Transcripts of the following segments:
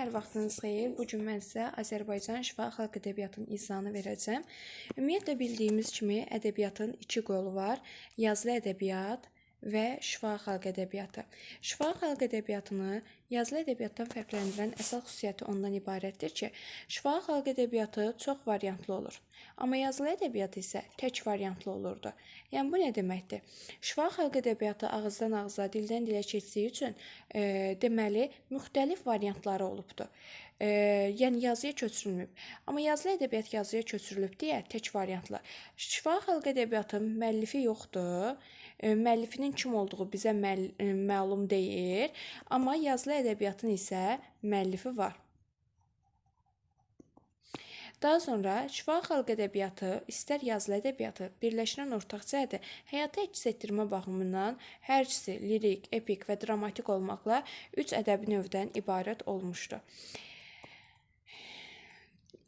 Hər vaxtınız xeyir. Bu gün mən sizə Azərbaycan Şifahi Xalq Ədəbiyyatının izahını verəcəm. Ümumiyyətlə bildiyimiz kimi ədəbiyyatın iki qolu var: yazılı ədəbiyyat və Şifahi Xalq Ədəbiyyatı. Şifahi Xalq Ədəbiyyatını yazılı ədəbiyyatdan fərqləndirən əsas xüsusiyyəti ondan ibarətdir ki, Şifahi Xalq Ədəbiyyatı çox variantlı olur. Amma yazılı ədəbiyyat isə tək variantlı olurdu. Yəni bu nə deməkdir? Şifahi Xalq Ədəbiyyatı ağızdan ağıza, dildən dilə keçdiyi üçün deməli müxtəlif variantları olubdu. Yəni yazıya köçürülməyib. Amma yazılı ədəbiyyat yazıya köçürülüb deyə tək variantlı. Şifahi Xalq Ədəbiyyatı müəllifi yoxdur. Müəllifinin kim olduğu bizə məlum deyil, amma yazılı ədəbiyyatın isə müəllifi var. Daha sonra Şifahi Xalq Ədəbiyyatı istər yazılı ədəbiyyatı birləşdirən ortaq cəhəti həyata əks etdirmə baxımından hər ikisi lirik, epik və dramatik olmaqla 3 ədəbi növdən ibarət olmuşdu.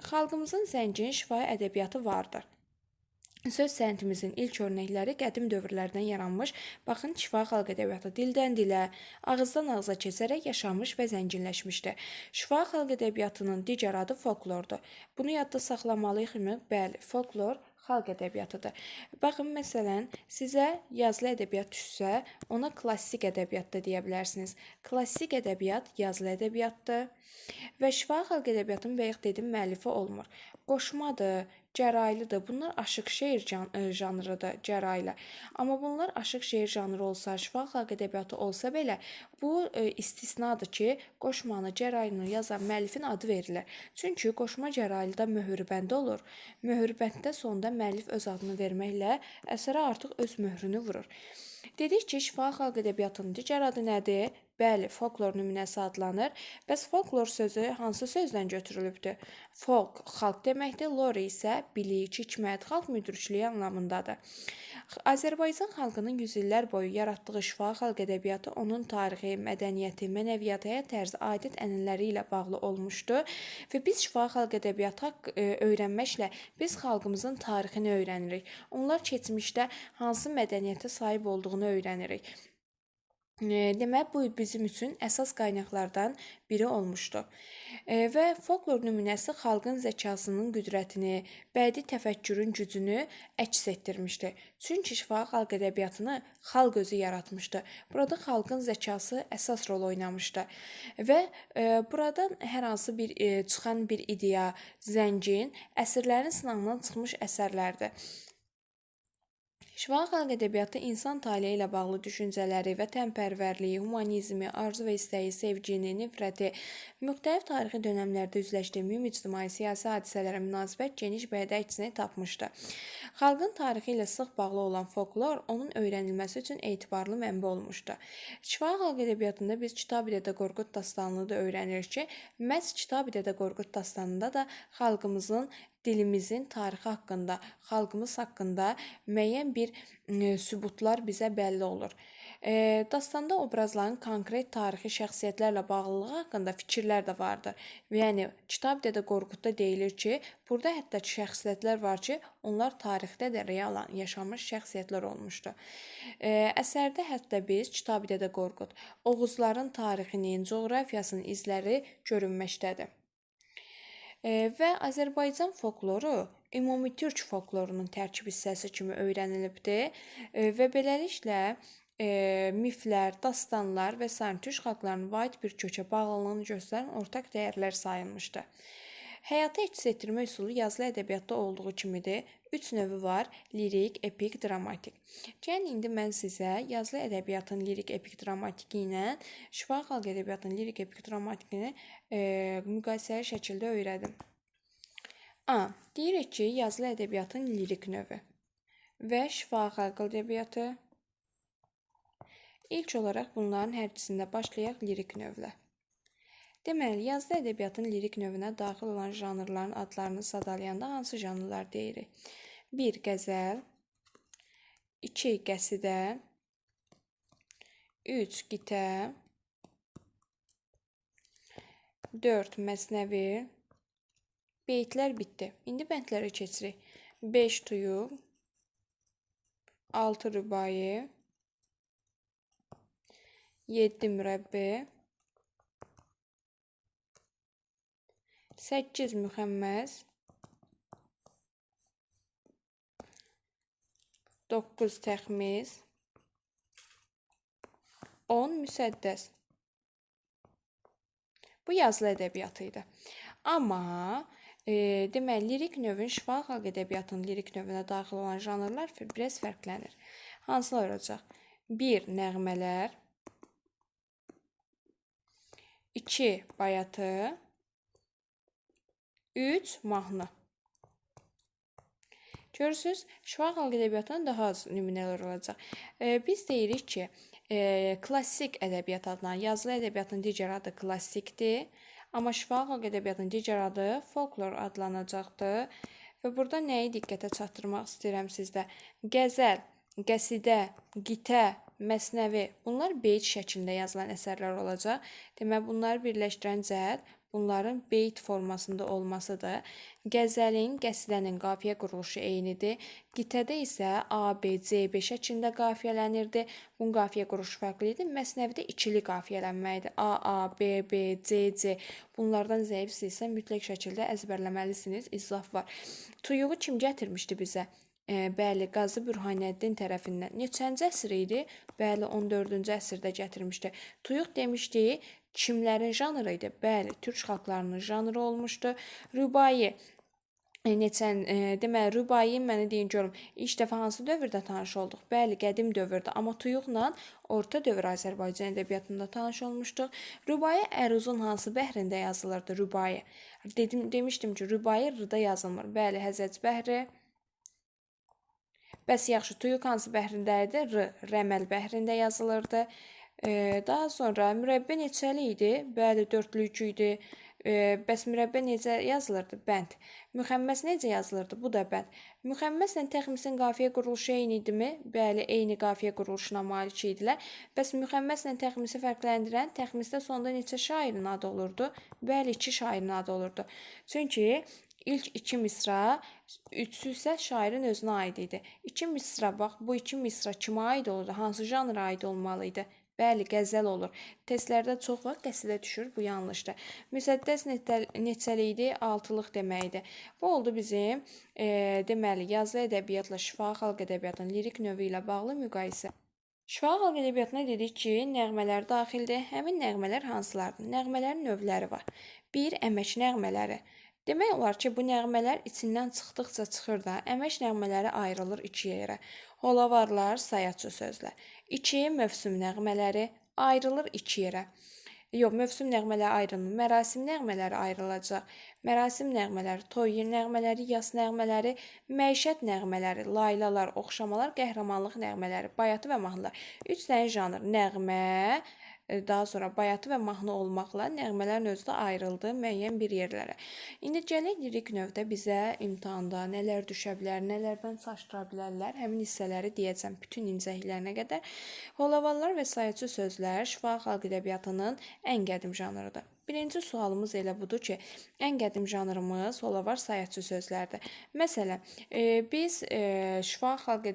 Xalqımızın zəngin şifahi ədəbiyyatı vardır. Söz sənətimizin ilk örnəkləri qədim dövrlərdən yaranmış, baxın, şifahi xalq ədəbiyyatı dildən dilə, ağızdan ağıza keçərək yaşanmış və zənginləşmişdir. Şifahi xalq ədəbiyyatının digər adı folklordur. Bunu yadda saxlamalıyıq. Bəli, folklor xalq ədəbiyyatıdır. Baxın, məsələn, sizə yazılı ədəbiyyat düşsə, ona klassik ədəbiyyat da deyə bilərsiniz. Klassik ədəbiyyat yazılı ədəbiyyatdır və şifahi xalq ədəbiyyatının bayaq dedim müəllifi olmur. Qoşmadır, cəraylıdır. Bunlar aşıq şeir janrıdır, cəraylı. Amma bunlar aşıq şeir janrı olsa, şifahi xalq ədəbiyyatı olsa belə, bu istisnadır ki, qoşmanı, cəraylını yazan müəllifin adı verilir. Çünki qoşma cəraylıda möhürbəndə olur. Möhürbəndə sonda müəllif öz adını verməklə əsərə artıq öz möhrünü vurur. Dedik ki, şifahi xalq ədəbiyyatının digər adı nədir? Bəli, folklor nümunəsi adlanır. Bəs folklor sözü hansı sözdən götürülübdür? Folk xalq deməkdir, lore isə bilik, hikmət, xalq müdrikliyi anlamındadır. Azərbaycan xalqının yüzillər boyu yaratdığı şifahi xalq ədəbiyyatı onun tarixi, mədəniyyəti, mənəviyyatı, həyat tərzi, adət-ənənələri ilə bağlı olmuşdur və biz şifahi xalq ədəbiyyatı öyrənməklə biz xalqımızın tarixini öyrənirik. Onlar keçmişdə hansı mədəniyyətə sahib olduğunu öyrənirik. Demək, bu bizim üçün əsas qaynaqlardan biri olmuşdu. Və folklor nümunəsi xalqın zəkasının qüdrətini, bədii təfəkkürün gücünü əks etdirmişdi. Çünki şifahi xalq ədəbiyyatını xalq özü yaratmışdı. Burada xalqın zəkası əsas rol oynamışdı. Və buradan hər hansı bir çıxan bir ideya, zəngin, əsrlərin sınağından çıxmış əsərlərdir. Şifahi xalq ədəbiyyatı insan taleyi ilə bağlı düşüncələri, vətənpərvərliyi, humanizmi, arzu və istəyi, sevgini, nifrəti, müxtəlif tarixi dönəmlərdə üzləşdiyi ümumi ictimai siyasi hadisələrə münasibət geniş bəydə əksini tapmışdı. Xalqın tarixi ilə sıx bağlı olan folklor onun öyrənilməsi üçün etibarlı mənbə olmuşdu. Şifahi xalq ədəbiyyatında biz Kitabi-Dədə Qorqud dastanını da öyrənirik ki, məhz Kitabi-Dədə Qorqud dastanında da xalqımızın dilimizin tarixi haqqında, xalqımız haqqında müəyyən bir sübutlar bizə bəlli olur. Dastanda obrazların konkret tarixi şəxsiyyətlərlə bağlılığı haqqında fikirlər də vardır. Yəni, Kitabi-Dədə Qorqudda deyilir ki, burada hətta şəxsiyyətlər var ki, onlar tarixdə də real yaşamış şəxsiyyətlər olmuşdu. Əsərdə hətta biz Kitabi-Dədə Qorqud, Oğuzların tarixinin, coğrafiyasının izləri görünməkdədir. Və Azərbaycan folkloru ümumi türk folklorunun tərkib hissəsi kimi öyrənilibdir və beləliklə miflər, dastanlar və s. türk xalqlarının vahid bir kökə bağlılığını göstərən ortaq dəyərlər sayılmışdır. Həyata əks etdirmə üsulu yazılı ədəbiyyatda olduğu kimidir. 3 növü var: lirik, epik, dramatik. Yəni, indi mən sizə yazılı ədəbiyyatın lirik, epik, dramatiki ilə şifahi xalq ədəbiyyatının lirik, epik, dramatikini müqayisəli şəkildə öyrədim. Deyirik ki, yazılı ədəbiyyatın lirik növü və şifahi xalq ədəbiyyatı. İlk olaraq bunların hər ikisində başlayaq lirik növlə. Deməli, yazılı ədəbiyyatın lirik növünə daxil olan janrların adlarını sadalayanda hansı janrlar deyirik? 1. Qəzəl, 2. Qəsidə, 3. Qitə, 4. Məsnəvi, beytlər bitdi. İndi bəndlərə keçirik. 5. Tuyuq, 6. Rübai, 7. Mürəbbi, 8 müxəmməs, 9 təxmiz, 10 müsəddəs. Bu yazılı ədəbiyyatı idi. Amma deməli, lirik növün şifahi xalq ədəbiyyatının lirik növünə daxil olan janrlar biraz fərqlənir. Hansılar olacaq? 1. Nəğmələr, 2. bayatı, 3. mahnı. Görürsünüz, şifahi xalq ədəbiyyatının daha az nümunələr olacaq. Biz deyirik ki, klassik ədəbiyyat adlanan, yazılı ədəbiyyatın digər adı klassikdir. Amma şifahi xalq ədəbiyyatının digər adı folklor adlanacaqdır. Və burada nəyi diqqətə çatdırmaq istəyirəm sizdə? Qəzəl, qəsidə, qitə, məsnəvi, bunlar beyt şəklində yazılan əsərlər olacaq. Deməli, bunları birləşdirən cəhət bunların beyt formasında olmasıdır. Qəzəlin, qəsidənin qafiyə quruluşu eynidir. Qitədə isə A, B, C, B şəklində qafiyələnirdi. Bunun qafiyə quruluşu fərqli idi. Məsnəvidə ikili qafiyələnməkdir. A, A, B, B, C, C. Bunlardan zəifsinizsə mütləq şəkildə əzbərləməlisiniz. İzah var. Tuyuğu kim gətirmişdi bizə? Bəli, Qazı Bürhanəddin tərəfindən. Neçənci əsr idi? Bəli, 14-cü əsrdə gətirmişdi. Tuyuq demişdi, kimlərin janrı idi? Bəli, türk xalqlarının janrı olmuşdu. Rübai deməli, rübai mənə deyin görüm, ilk dəfə hansı dövrdə tanış olduq? Bəli, qədim dövrdə, amma tuyuqla orta dövr Azərbaycan ədəbiyyatında tanış olmuşduq. Rübai əruzun hansı bəhrində yazılırdı? Rübai. Demişdim ki, rübai r-da yazılmır. Bəli, Həzəc bəhri. Bəs yaxşı, tuyuq hansı bəhrində idi? Rəməl bəhrində yazılırdı. Daha sonra mürəbbə neçəli idi? Bəli, dördlükü idi. Bəs mürəbbə necə yazılırdı? Bənd. Müxəmməs necə yazılırdı? Bu da bənd. Müxəmməslə təxmisin qafiyə quruluşu eyni idimi? Bəli, eyni qafiyə quruluşuna malik idilər. Bəs müxəmməslə təxmisi fərqləndirən təxmisdə sonda neçə şairin adı olurdu? Bəli, 2 şairin adı olurdu. Çünki İlk 2 misra, üçü isə şairin özünə aid idi. 2 misra, bax, bu 2 misra kimə aid olurdu? Hansı janra aid olmalı idi? Bəli, qəzəl olur. Testlərdə çox vaxt qəsidə düşür, bu yanlışdır. Müsəddəs neçəli idi? 6-lıq deməkdir. Bu oldu bizim deməli, yazılı ədəbiyyatla şifahi xalq ədəbiyyatının lirik növü ilə bağlı müqayisə. Şifahi xalq ədəbiyyatına dedik ki, nəğmələr daxildir. Həmin nəğmələr hansılardır? Nəğmələrin növləri var. 1. Əmək nəğmələri. Demək olar ki, bu nəğmələr içindən çıxdıqca çıxır da, əmək nəğmələri ayrılır 2 yerə. Holavarlar, sayaçı sözlər. 2. Mövsüm nəğmələri ayrılır 2 yerə. Yox, mövsüm nəğmələri ayrılmır. Mərasim nəğmələri ayrılacaq. Mərasim nəğmələri, toy nəğmələri, yas nəğmələri, məişət nəğmələri, laylalar, oxşamalar, qəhrəmanlıq nəğmələri, bayatı və mahnılar. 3 dənə janr: nəğmə, daha sonra bayatı və mahnı olmaqla nəğmələrin özü də ayrıldı müəyyən bir yerlərə. İndi gələk lirik növdə bizə imtahanda nələr düşə bilər, nələrdən çaşdıra bilərlər, həmin hissələri deyəcəm bütün incəliklərinə qədər. Holavallar və sayaçı sözlər şifahi xalq ədəbiyyatının ən qədim janrıdır. Birinci sualımız elə budur ki, ən qədim janrımız holavar sayaçı sözlərdir. Məsələn, biz şifahi xalq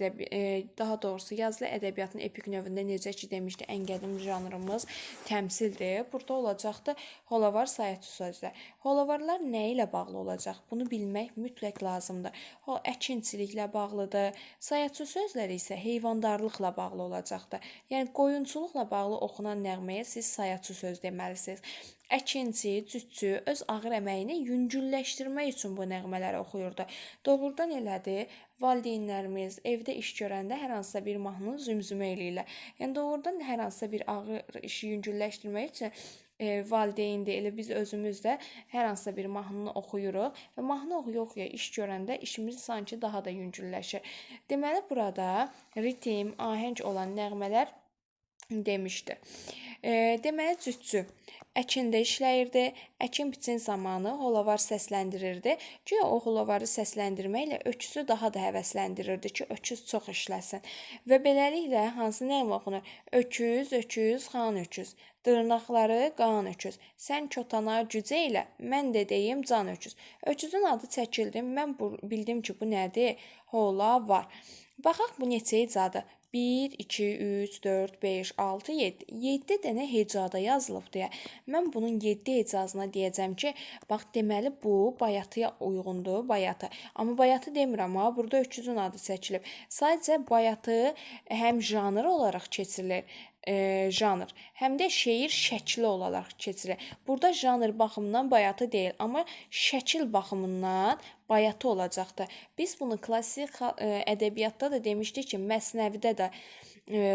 daha doğrusu yazılı ədəbiyyatın epik növündə necə ki demişdi, ən qədim janrımız təmsildir. Burada olacaqdı holavar sayaçı sözlər. Holavarlar nə ilə bağlı olacaq? Bunu bilmək mütləq lazımdır. O əkinçiliklə bağlıdır. Sayaçı sözləri isə heyvandarlıqla bağlı olacaqdır. Yəni qoyunçuluqla bağlı oxunan nəğməyə siz sayaçı söz deməlisiniz. Əkinçi, cütçü öz ağır əməyini yüngülləşdirmək üçün bu nəğmələri oxuyurdu. Doğrudan elədir, valideynlərimiz evdə iş görəndə hər hansısa bir mahnını zümzümə eləyirlər. Yəni doğrudan hər hansısa bir ağır işi yüngülləşdirmək üçün valideyndir, elə biz özümüz də hər hansısa bir mahnını oxuyuruq və mahnı oxuya iş görəndə işimiz sanki daha da yüngülləşir. Deməli, burada ritm, ahəng olan nəğmələr demişdi. Deməli, cütçü əkində işləyirdi. Əkin-biçin zamanı holavar səsləndirirdi. Güya o holavarı səsləndirməklə öküzü daha da həvəsləndirirdi ki, öküz çox işləsin. Və beləliklə hansı nəğmə oxunur? Öküz, öküz, xan öküz. Dırnaqları qan öküz. Sən kotana gücə ilə, mən də deyim can öküz. Öküzün adı çəkildi. Mən bildim ki, bu nədir? Holavar. Baxaq bu neçə icadır? 1, 2, 3, 4, 5, 6, 7. 7 dənə hecada yazılıb deyə. Mən bunun 7 hecasına deyəcəm ki, bax deməli bu bayatıya uyğundur, bayatı. Amma bayatı demirəm ha, burada öküzün adı çəkilib. Sadəcə bayatı həm janr olaraq keçirilir, janr, həm də şeir şəkli olaraq keçirir. Burada janr baxımından bayatı deyil, amma şəkil baxımından bayatı olacaqdır. Biz bunu klassik ədəbiyyatda da demişdik ki, Məsnəvidə də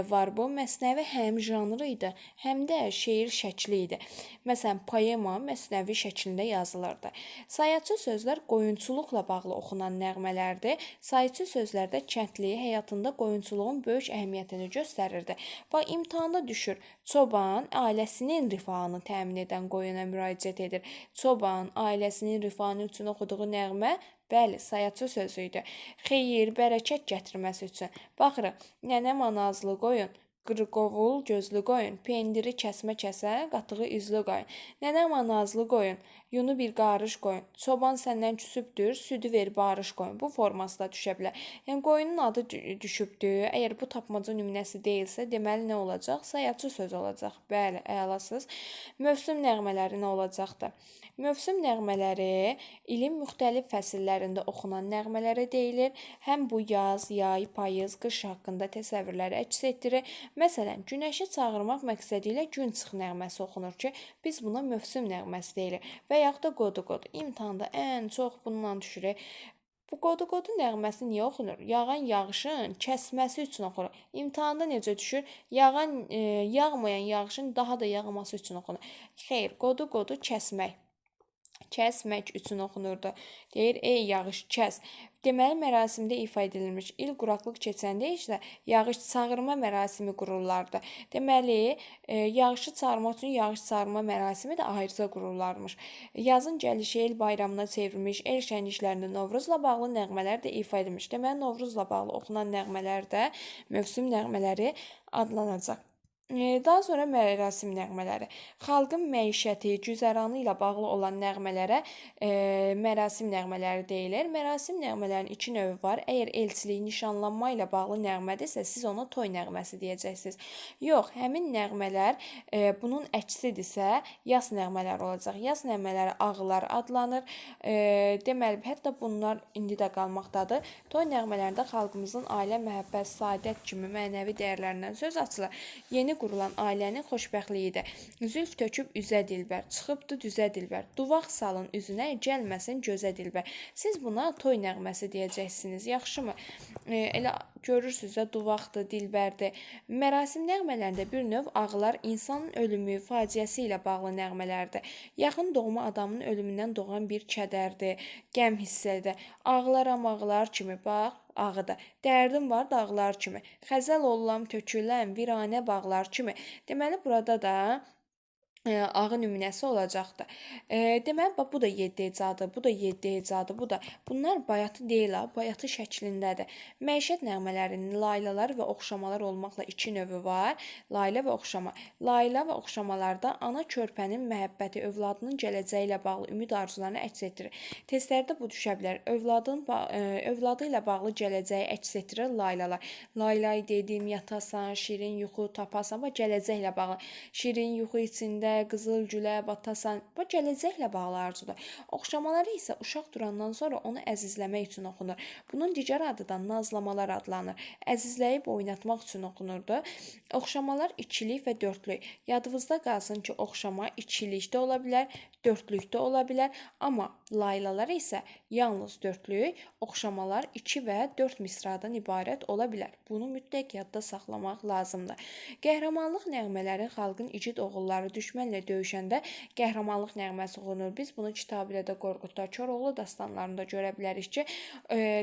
var bu. Məsnəvi həm janrı idi, həm də şeir şəkli idi. Məsələn, poema məsnəvi şəklində yazılırdı. Sayacı sözlər qoyunçuluqla bağlı oxunan nəğmələrdir. Sayıcı sözlərdə kəndli həyatında qoyunçuluğun böyük əhəmiyyətini göstərirdi. Bax, imtahanda düşür. Çoban ailəsinin rifahını təmin edən qoyuna müraciət edir. Çoban ailəsinin rifahı üçün oxuduğu nəğmə bəli, sayacı sözü idi. Xeyir, bərəkət gətirməsi üçün. Baxırıq, nənəm anazlı qoyun, qırqovul gözlü qoyun, pendiri kəsmə-kəsə, qatığı üzlü qoyun. Nənəm anazlı qoyun, yunu bir qarış qoyun. Çoban səndən küsübdür, südü ver barış qoyun. Bu forması da düşə bilər. Yəni qoyunun adı düşübdür. Əgər bu tapmaca nümunəsi deyilsə, deməli nə olacaq? Sayacı söz olacaq. Bəli, əlasız. Mövsüm nəğmələri nə olacaqdır? Mövsüm nəğmələri ilin müxtəlif fəsillərində oxunan nəğmələrə deyilir. Həm bu yaz, yay, payız, qış haqqında təsəvvürləri əks etdirir. Məsələn, günəşi çağırmaq məqsədi ilə gün çıx nəğməsi oxunur ki, biz buna mövsüm nəğməsi deyirik. Və yaxud da qodu-qodu. İmtahanda ən çox bundan düşürük. Bu qodu-qodu nəğməsi niyə oxunur? Yağan yağışın kəsməsi üçün oxunur. İmtahanda necə düşür? Yağmayan yağışın daha da yağması üçün oxunur. Xeyr, qodu-qodu kəsmək üçün oxunurdu. Deyir, ey yağış kəs. Deməli, mərasimdə ifa edilmiş. İl quraqlıq keçəndə isə yağış çağırma mərasimi qururlardı. Deməli, yağışı çağırmaq üçün yağış çağırma mərasimi də ayrıca qururlarmış. Yazın gəlişi el bayramına çevrilmiş, el şənliklərində Novruzla bağlı nəğmələr də ifa edilmiş. Deməli, Novruzla bağlı oxunan nəğmələr də mövsüm nəğmələri adlanacaq. Daha sonra mərasim nəğmələri. Xalqın məişəti, güzəranı ilə bağlı olan nəğmələrə mərasim nəğmələri deyilir. Mərasim nəğmələrin 2 növü var. Əgər elçilik, nişanlanma ilə bağlı nəğmədirsə, siz ona toy nəğməsi deyəcəksiniz. Yox, həmin nəğmələr bunun əksidirsə, yas nəğmələri olacaq. Yas nəğmələri ağılar adlanır. Deməli, hətta bunlar indi də qalmaqdadır. Toy nəğmələrində xalqımızın ailə, məhəbbət, saadət kimi mənəvi dəyərlərindən söz açılır. Yeni qurulan ailənin xoşbəxtliyidir. Zülf töküb üzə dilbər, çıxıbdı düzə dilbər. Duvaq salın üzünə, gəlməsin gözə dilbər. Siz buna toy nəğməsi deyəcəksiniz. Yaxşımı? Elə görürsünüz də duvaqdır, dilbərdir. Mərasim nəğmələrində bir növ ağlar insanın ölümü, faciəsi ilə bağlı nəğmələrdir. Yaxın doğma adamın ölümündən doğan bir kədərdir, qəm hissədir. Ağlaram ağlar kimi, bax, ağıdır. Dərdim var dağlar kimi. Xəzəl ollam, töküləm, viranə bağlar kimi. Deməli, burada da ağı nümunəsi olacaqdır. Deməli, bu da 7 hecadır, bu da 7 hecadır, bu da. Bunlar bayatı deyil, bayatı şəklindədir. Məişət nəğmələrinin laylalar və oxşamalar olmaqla 2 növü var. Layla və oxşama. Layla və oxşamalarda ana körpənin məhəbbəti, övladının gələcəyi ilə bağlı ümid arzularını əks etdirir. Testlərdə bu düşə bilər. Övladı ilə bağlı gələcəyi əks etdirir laylalar. Laylay dedim, yatasan, şirin yuxu tapasan, və gələcəklə bağlı. Şirin yuxu içində qızıl gülə batasan, bu gələcəklə bağlı arzudur. Oxşamaları isə uşaq durandan sonra onu əzizləmək üçün oxunur. Bunun digər adı da nazlamalar adlanır. Əzizləyib oynatmaq üçün oxunurdu. Oxşamalar ikilik və dördlük. Yadınızda qalsın ki, oxşama ikilikdə ola bilər, dördlükdə ola bilər, amma laylalar isə yalnız dördlük, oxşamalar 2 və 4 misradan ibarət ola bilər. Bunu mütləq yadda saxlamaq lazımdır. Qəhrəmanlıq nəğmələri xalqın igid oğulları düşmənlə döyüşəndə qəhrəmanlıq nəğməsi oxunur. Biz bunu Kitabi-Rədə Qorqudda, Koroğlu dastanlarında görə bilərik ki,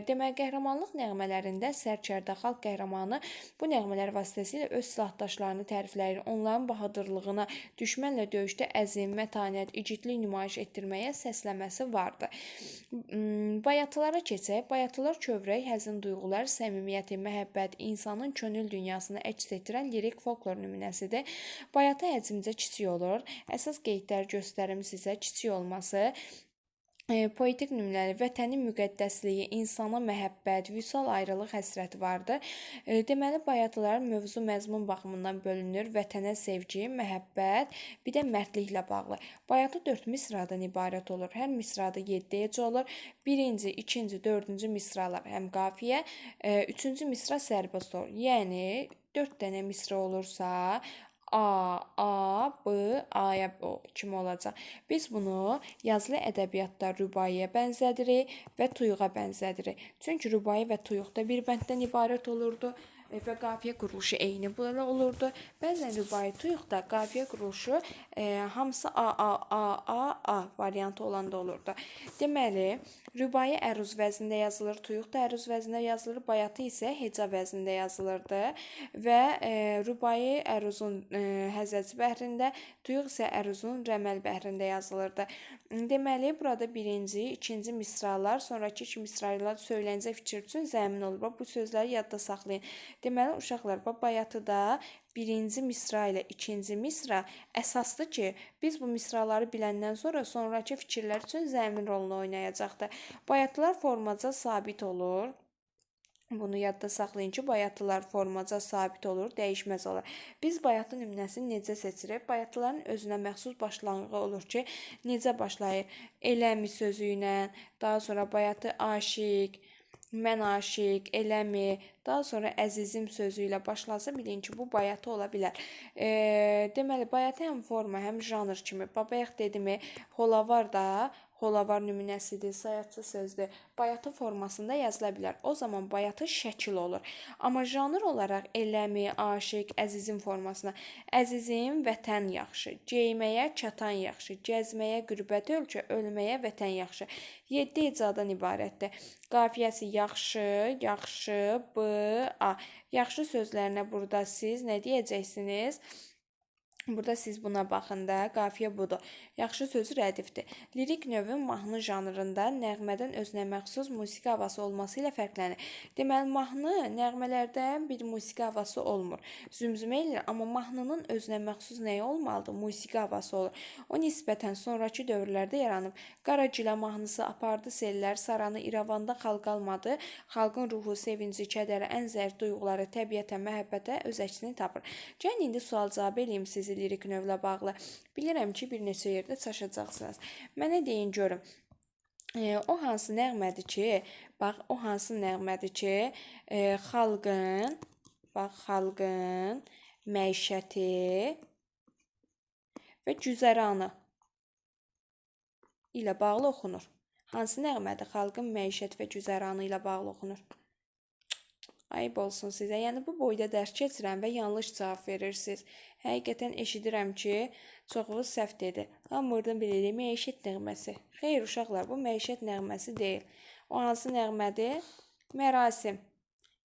demək qəhrəmanlıq nəğmələrində sərkərdə xalq qəhrəmanı bu nəğmələr vasitəsilə öz silahdaşlarını tərifləyir. Onların bahadırlığına, düşmənlə döyüşdə əzm, mətanət, igidlik nümayiş etdirməyə səsləməsi vardı. Bayatılara keçək. Bayatılar kövrək, həzin duyğular, səmimiyyəti, məhəbbət, insanın könül dünyasını əks etdirən lirik folklor nümunəsidir. Bayatı həcmcə kiçik olur. Əsas qeydlər göstərim sizə kiçik olması. Poetik nümunələri vətənin müqəddəsliyi, insana məhəbbət, vüsal ayrılıq həsrəti vardır. Deməli, bayatılar mövzu məzmun baxımından bölünür. Vətənə sevgi, məhəbbət, bir də mərdliklə bağlı. Bayatı 4 misradan ibarət olur. Hər misrada 7 hecə olur. Birinci, ikinci, dördüncü misralar həm qafiyə, üçüncü misra sərbəst olur. Yəni 4 dənə misra olursa, A, B, A-ya kimi olacaq. Biz bunu yazılı ədəbiyyatda rübaiyə bənzədirik və tuyuğa bənzədirik. Çünki rübai və tuyuq da bir bənddən ibarət olurdu və qafiyə quruluşu eyni belə olurdu. Bəzən rübai tuyuqda qafiyə quruluşu hamısı A variantı olanda olurdu. Deməli, rübai əruz vəznində yazılır, tuyuq da əruz vəznində yazılır, bayatı isə heca vəznində yazılırdı və rübai əruzun həzəc bəhrində, tuyuq isə əruzun rəməl bəhrində yazılırdı. Deməli, burada birinci, ikinci misralar, sonraki iki misralar söyləncə fikir üçün zəmin olur. Bu sözləri yadda saxlayın. Deməli, uşaqlar, bayatıda birinci misra ilə ikinci misra əsasdır ki, biz bu misraları biləndən sonra sonraki fikirlər üçün zəmin rolunu oynayacaqdır. Bayatılar formaca sabit olur. Bunu yadda saxlayın ki, bayatılar formaca sabit olur, dəyişməz olur. Biz bayatı nümunəsini necə seçirik? Bayatıların özünə məxsus başlanğığı olur ki, necə başlayır? Eləmi sözü ilə, daha sonra bayatı aşiq, mən aşiq, eləmi, daha sonra əzizim sözü ilə başlasa bilin ki, bu bayatı ola bilər. Deməli, bayatı həm forma, həm janr kimi. Bayaq dedimi, holavar da, holavar nümunəsidir, sayatçı sözdür. Bayatı formasında yazıla bilər. O zaman bayatı şəkil olur. Amma janr olaraq eləmi, aşiq, əzizim formasına. Əzizim vətən yaxşı, geyməyə çatan yaxşı, gəzməyə qürbət ölkə, ölməyə vətən yaxşı. 7 hecadan ibarətdir. Qafiyəsi yaxşı, yaxşı, b, a. Yaxşı sözlərinə burada siz nə deyəcəksiniz? Burada siz buna baxın da, qafiyə budur. Yaxşı sözü rədifdir. Lirik növün mahnı janrında nəğmədən özünə məxsus musiqi havası olması ilə fərqlənir. Deməli, mahnı nəğmələrdə bir musiqi havası olmur. Zümzümə ilə, amma mahnının özünə məxsus nəyi olmalıdır? Musiqi havası olur. O nisbətən sonraki dövrlərdə yaranıb. Qaragilə mahnısı apardı sellər, saranı İrəvanda xalq almadı. Xalqın ruhu, sevinci, kədəri, ən zərif duyğuları, təbiətə, məhəbbətə öz əksini tapır. Gəlin indi sual-cavab eləyim sizi lirik növlə bağlı. Bilirəm ki, bir neçə yerdə çaşacaqsınız. Mənə deyin görüm. O hansı nəğmədir ki, bax, o hansı nəğmədir ki, xalqın, bax, xalqın məişəti və güzəranı ilə bağlı oxunur. Hansı nəğmədir xalqın məişəti və güzəranı ilə bağlı oxunur? Ayıb olsun sizə. Yəni, bu boyda dərs keçirəm və yanlış cavab verirsiniz. Həqiqətən eşidirəm ki, çoxunuz səhv dedi. Amma oradan bilirik, məişət nəğməsi. Xeyr, uşaqlar, bu məişət nəğməsi deyil. O hansı nəğmədir? Mərasim.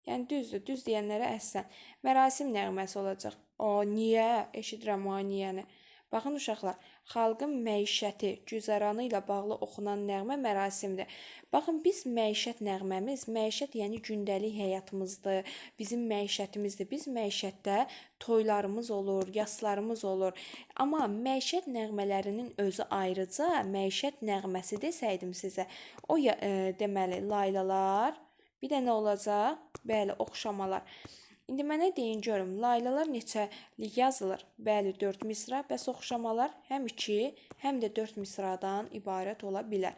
Yəni, düzdür, düz deyənlərə əhsən. Mərasim nəğməsi olacaq. O, niyə? Eşidirəm o niyəni. Baxın, uşaqlar, xalqın məişəti, güzəranı ilə bağlı oxunan nəğmə mərasimdir. Baxın, biz məişət nəğməmiz, məişət yəni gündəlik həyatımızdır, bizim məişətimizdir. Biz məişətdə toylarımız olur, yaslarımız olur. Amma məişət nəğmələrinin özü ayrıca məişət nəğməsi desəydim sizə, o deməli, laylalar, bir də nə olacaq? Bəli, oxşamalar. İndi mənə deyin görüm, laylalar neçəlik yazılır? Bəli, 4 misra, bəs oxşamalar həm 2, həm də 4 misradan ibarət ola bilər.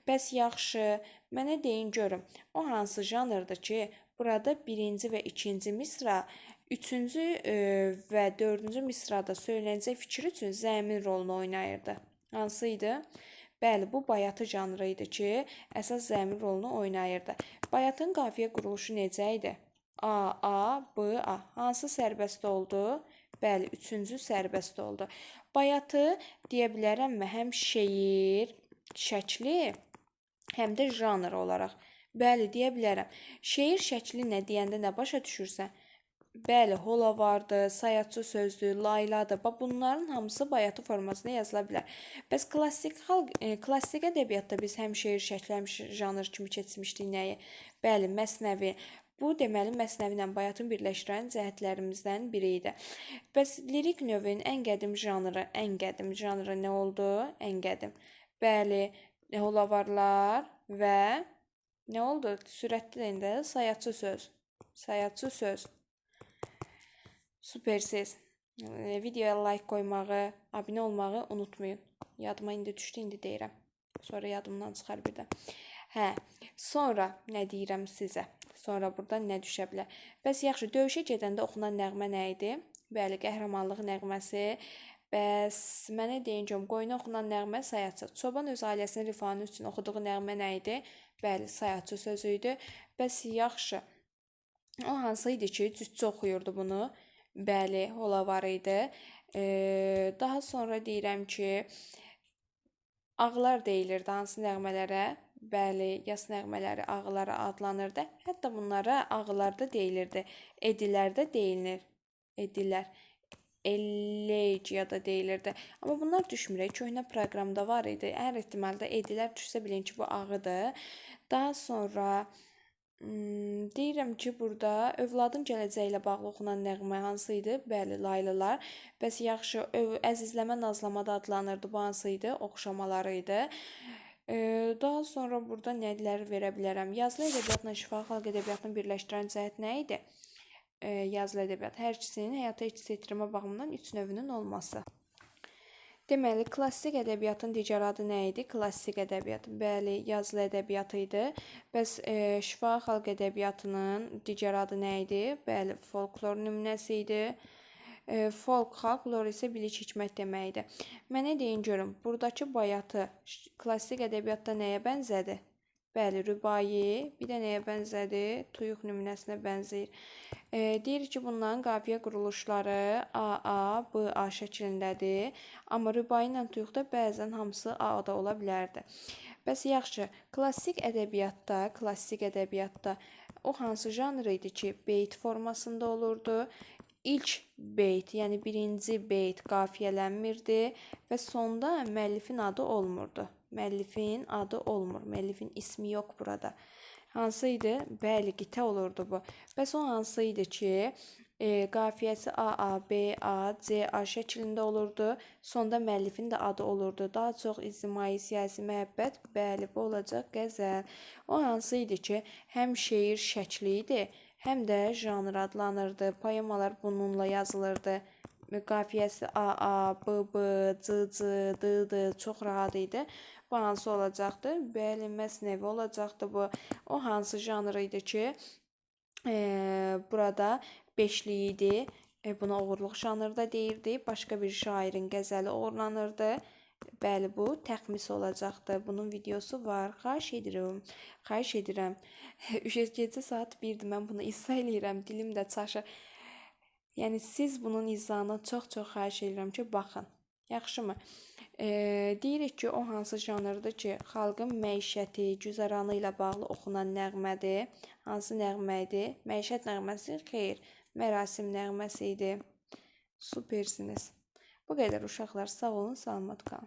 Bəs yaxşı, mənə deyin görüm, o hansı janrdır ki, burada birinci və ikinci misra, üçüncü və dördüncü misrada söyləncə fikir üçün zəmin rolunu oynayırdı? Hansı idi? Bəli, bu bayatı janrı idi ki, əsas zəmin rolunu oynayırdı. Bayatın qafiyə quruluşu necə idi? A, B, A. Hansı sərbəst oldu? Bəli, üçüncü sərbəst oldu. Bayatı deyə bilərəmmi? Həm şeir, şəkli, həm də janr olaraq. Bəli, deyə bilərəm. Şeir şəkli nə deyəndə nə başa düşürsən? Bəli, holavardır, sayatçı sözdür, layladır. Bunların hamısı bayatı formasında yazıla bilər. Bəs klassik ədəbiyyatda biz həm şeir şəkli, həm janr kimi keçmişdik nəyi? Bəli, məsnəvi. Bu, deməli, məsnəvi ilə bayatın birləşdirən cəhətlərimizdən biri idi. Bəs lirik növün ən qədim janrı nə oldu? Ən qədim. Bəli, holavarlar və nə oldu? Sürətli deyin də, sayaçı söz. Sayaçı söz. Süpersiz. Videoya like qoymağı, abunə olmağı unutmayın. Yadıma indi düşdü, indi deyirəm. Sonra yadımdan çıxar bir də. Hə, sonra nə deyirəm sizə? Sonra burada nə düşə bilər? Bəs yaxşı, döyüşə gedəndə oxunan nəğmə nə idi? Bəli, qəhrəmanlıq nəğməsi. Bəs mənə deyin görüm, qoyuna oxunan nəğmə sayaçı. Çoban öz ailəsinin rifahı üçün oxuduğu nəğmə nə idi? Bəli, sayaçı sözü idi. Bəs yaxşı, o hansı idi ki, cütçü oxuyurdu bunu? Bəli, holavar idi. Daha sonra deyirəm ki, ağlar deyilirdi hansı nəğmələrə? Bəli, yas nəğmələri ağlara adlanırdı. Hətta bunlara ağlar da deyilirdi. Edilər də deyilir. Edilər. Ellegiyada deyilirdi. Amma bunlar düşmür. Köhnə proqramda var idi. Hər ehtimalda edilər düşsə bilin ki, bu ağıdır. Daha sonra deyirəm ki, burada övladın gələcəyi ilə bağlı oxunan nəğmə hansı idi? Bəli, laylalar. Bəs yaxşı, əzizləmə, nazlama da adlanırdı. Bu hansı idi? Oxşamaları idi. Daha sonra burada nələri verə bilərəm? Yazılı ədəbiyyatla şifahi xalq ədəbiyyatını birləşdirən cəhət nə idi? Yazılı ədəbiyyat. Hər ikisinin həyata keçid etdirmə baxımından 3 növünün olması. Deməli, klassik ədəbiyyatın digər adı nə idi? Klassik ədəbiyyat. Bəli, yazılı ədəbiyyat idi. Bəs şifahi xalq ədəbiyyatının digər adı nə idi? Bəli, folklor nümunəsi idi. Folk, xalq isə bilik, hikmət deməkdir. Mənə deyin görüm, buradakı bayatı klassik ədəbiyyatda nəyə bənzədir? Bəli, rübai, bir də nəyə bənzədir? Tuyuq nümunəsinə bənzəyir. Deyir ki, bunların qafiyə quruluşları A, B, A şəklindədir. Amma rübai ilə tuyuqda bəzən hamısı A-da ola bilərdi. Bəs yaxşı, klassik ədəbiyyatda o hansı janr idi ki, beyt formasında olurdu? İlk beyt, yəni birinci beyt qafiyələnmirdi və sonda müəllifin adı olmurdu. Müəllifin adı olmur. Müəllifin ismi yox burada. Hansı idi? Bəli, qitə olurdu bu. Bəs o hansı idi ki, qafiyəsi A, B, A, C, A şəklində olurdu. Sonda müəllifin də adı olurdu. Daha çox ictimai, siyasi məhəbbət. Bəli, bu olacaq qəzəl. O hansı idi ki, həm şeir şəkli idi, həm də janr adlanırdı. Poemalar bununla yazılırdı. Qafiyəsi A, B, B, C, D, çox rahat idi. Bu hansı olacaqdı? Bəli, məsnəvi olacaqdı bu. O hansı janr idi ki, burada beşlik idi. Buna oğurluq janrda deyirdi. Başqa bir şairin qəzəli oğurlanırdı. Bəli, bu təxmis olacaqdı. Bunun videosu var. Xahiş edirəm. Gecə saat 1-dir. Mən bunu izah eləyirəm. Dilim də çaşır. Yəni, siz bunun izahına çox-çox xahiş edirəm ki, baxın. Yaxşımı? Deyirik ki, o hansı janrdır ki, xalqın məişəti, güzəranı ilə bağlı oxunan nəğmədir. Hansı nəğmə idi? Məişət nəğməsi? Xeyr, mərasim nəğməsi idi. Süpersiniz. Bu qədər uşaqlar, sağ olun, salamat qalın.